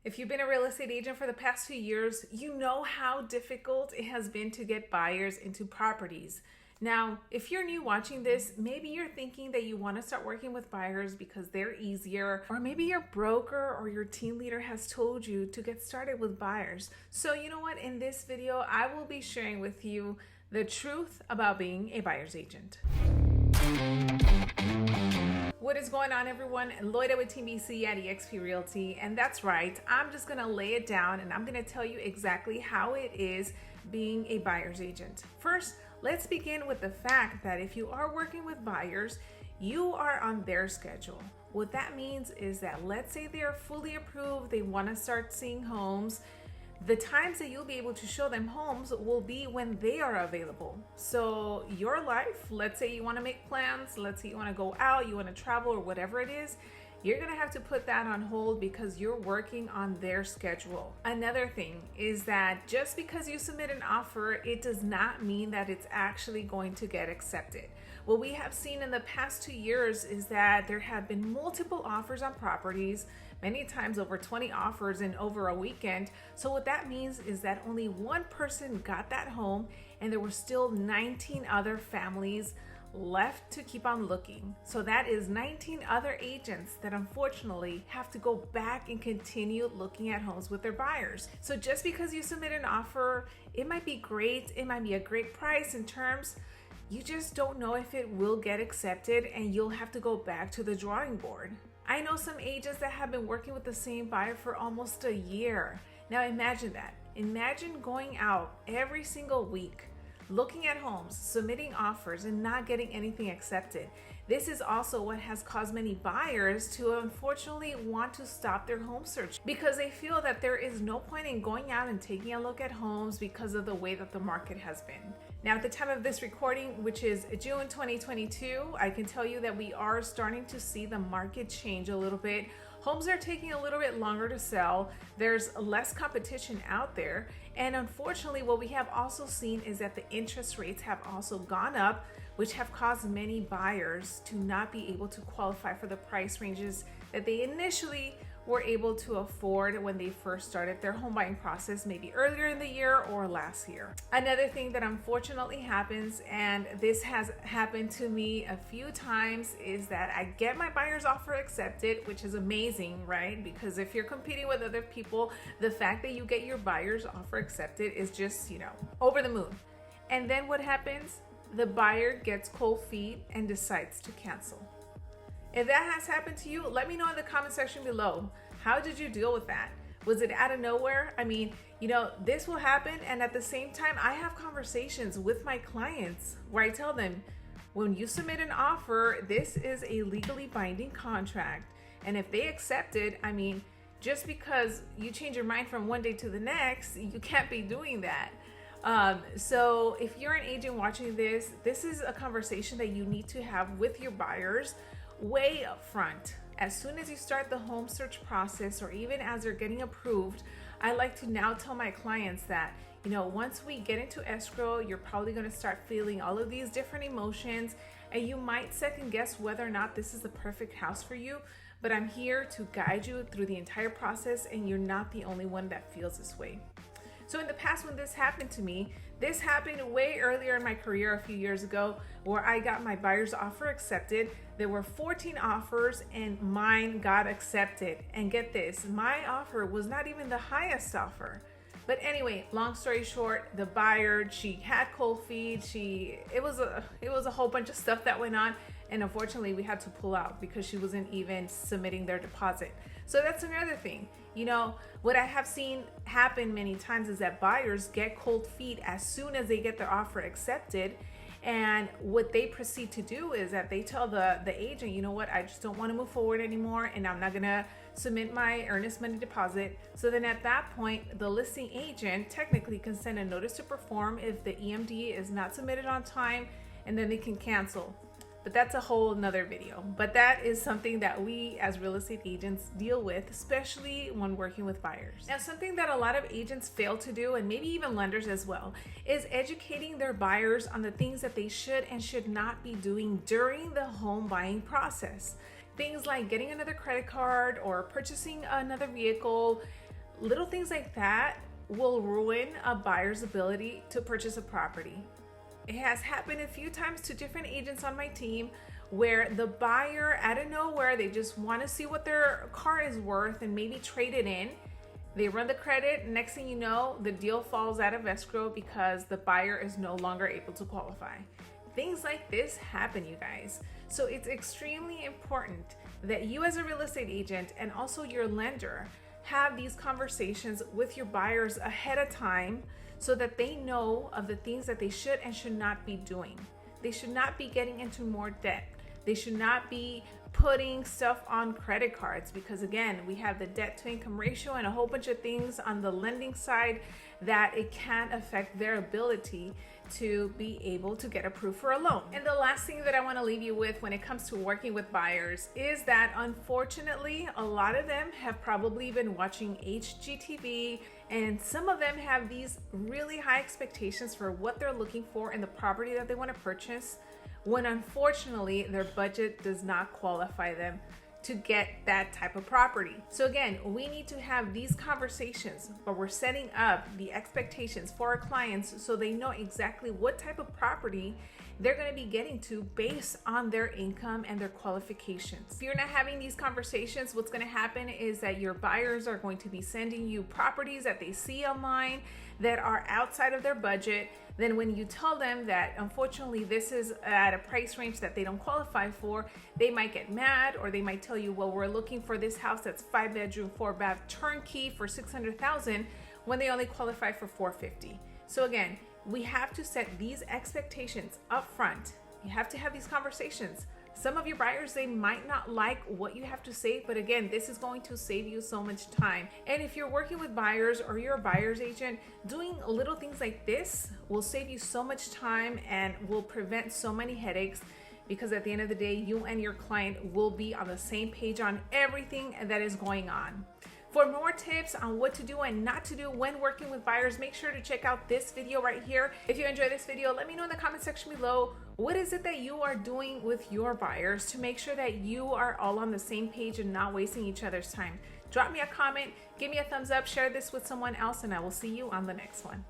If you've been a real estate agent for the past few years, you know how difficult it has been to get buyers into properties. Now, if you're new watching this, maybe you're thinking that you want to start working with buyers because they're easier, or maybe your broker or your team leader has told you to get started with buyers. So you know what? In this video, I will be sharing with you the truth about being a buyer's agent. What is going on, everyone? Loida with Team BC at eXp Realty, and that's right, I'm just gonna lay it down and I'm gonna tell you exactly how it is being a buyer's agent. First, let's begin with the fact that if you are working with buyers, you are on their schedule. What that means is that, let's say they are fully approved, they want to start seeing homes. The times that you'll be able to show them homes will be when they are available. So your life, let's say you want to make plans, let's say you want to go out, you want to travel, or whatever it is, you're going to have to put that on hold because you're working on their schedule. Another thing is that just because you submit an offer, it does not mean that it's actually going to get accepted. What we have seen in the past 2 years is that there have been multiple offers on properties, many times over 20 offers in over a weekend. So what that means is that only one person got that home and there were still 19 other families left to keep on looking. So that is 19 other agents that unfortunately have to go back and continue looking at homes with their buyers. So just because you submit an offer, it might be great, it might be a great price and terms, you just don't know if it will get accepted and you'll have to go back to the drawing board. I know some agents that have been working with the same buyer for almost a year. Now imagine that. Imagine going out every single week, looking at homes, submitting offers, and not getting anything accepted. This is also what has caused many buyers to unfortunately want to stop their home search because they feel that there is no point in going out and taking a look at homes because of the way that the market has been. Now, at the time of this recording, which is June 2022, I can tell you that we are starting to see the market change a little bit. Homes are taking a little bit longer to sell. There's less competition out there. And unfortunately, what we have also seen is that the interest rates have also gone up, which have caused many buyers to not be able to qualify for the price ranges that they initially were able to afford when they first started their home buying process, maybe earlier in the year or last year. Another thing that unfortunately happens, and this has happened to me a few times, is that I get my buyer's offer accepted, which is amazing, right? Because if you're competing with other people, the fact that you get your buyer's offer accepted is just, over the moon. And then what happens? The buyer gets cold feet and decides to cancel. If that has happened to you, let me know in the comment section below. How did you deal with that? Was it out of nowhere? I mean, this will happen. And at the same time, I have conversations with my clients where I tell them, when you submit an offer, this is a legally binding contract. And if they accept it, just because you change your mind from one day to the next, you can't be doing that. So if you're an agent watching this, this is a conversation that you need to have with your buyers way up front. As soon as you start the home search process, or even as they're getting approved, I like to now tell my clients that, once we get into escrow, you're probably going to start feeling all of these different emotions, and you might second guess whether or not this is the perfect house for you. But I'm here to guide you through the entire process, and you're not the only one that feels this way. So in the past, when this happened to me, this happened way earlier in my career a few years ago, where I got my buyer's offer accepted. There were 14 offers and mine got accepted. And get this, my offer was not even the highest offer. But anyway, long story short, the buyer, she had cold feet. It was a whole bunch of stuff that went on. And unfortunately, we had to pull out because she wasn't even submitting their deposit. So that's another thing. What I have seen happen many times is that buyers get cold feet as soon as they get their offer accepted. And what they proceed to do is that they tell the agent, you know what, I just don't want to move forward anymore, and I'm not going to submit my earnest money deposit. So then at that point, the listing agent technically can send a notice to perform if the EMD is not submitted on time, and then they can cancel. But that's a whole nother video. But that is something that we as real estate agents deal with, especially when working with buyers. Now, something that a lot of agents fail to do, and maybe even lenders as well, is educating their buyers on the things that they should and should not be doing during the home buying process. Things like getting another credit card or purchasing another vehicle, Little things like that will ruin a buyer's ability to purchase a property. It has happened a few times to different agents on my team where the buyer, out of nowhere, they just want to see what their car is worth and maybe trade it in. They run the credit, next thing you know, the deal falls out of escrow because the buyer is no longer able to qualify. Things like this happen, you guys. So it's extremely important that you as a real estate agent and also your lender have these conversations with your buyers ahead of time so that they know of the things that they should and should not be doing. They should not be getting into more debt. They should not be putting stuff on credit cards because, again, we have the debt to income ratio and a whole bunch of things on the lending side that it can affect their ability to be able to get approved for a loan. And the last thing that I want to leave you with when it comes to working with buyers is that, unfortunately, a lot of them have probably been watching HGTV, and some of them have these really high expectations for what they're looking for in the property that they want to purchase, when unfortunately their budget does not qualify them to get that type of property. So again, we need to have these conversations where we're setting up the expectations for our clients so they know exactly what type of property they're going to be getting to based on their income and their qualifications. If you're not having these conversations, what's going to happen is that your buyers are going to be sending you properties that they see online that are outside of their budget. Then when you tell them that unfortunately this is at a price range that they don't qualify for, they might get mad, or they might tell you, well, we're looking for this house that's 5-bedroom, 4-bath turnkey for $600,000 when they only qualify for $450,000. So again, we have to set these expectations up front. You have to have these conversations. Some of your buyers, they might not like what you have to say, but again, this is going to save you so much time. And if you're working with buyers or you're a buyer's agent, doing little things like this will save you so much time and will prevent so many headaches, because at the end of the day, you and your client will be on the same page on everything that is going on. For more tips on what to do and not to do when working with buyers, make sure to check out this video right here. If you enjoyed this video, let me know in the comment section below, what is it that you are doing with your buyers to make sure that you are all on the same page and not wasting each other's time. Drop me a comment, give me a thumbs up, share this with someone else, and I will see you on the next one.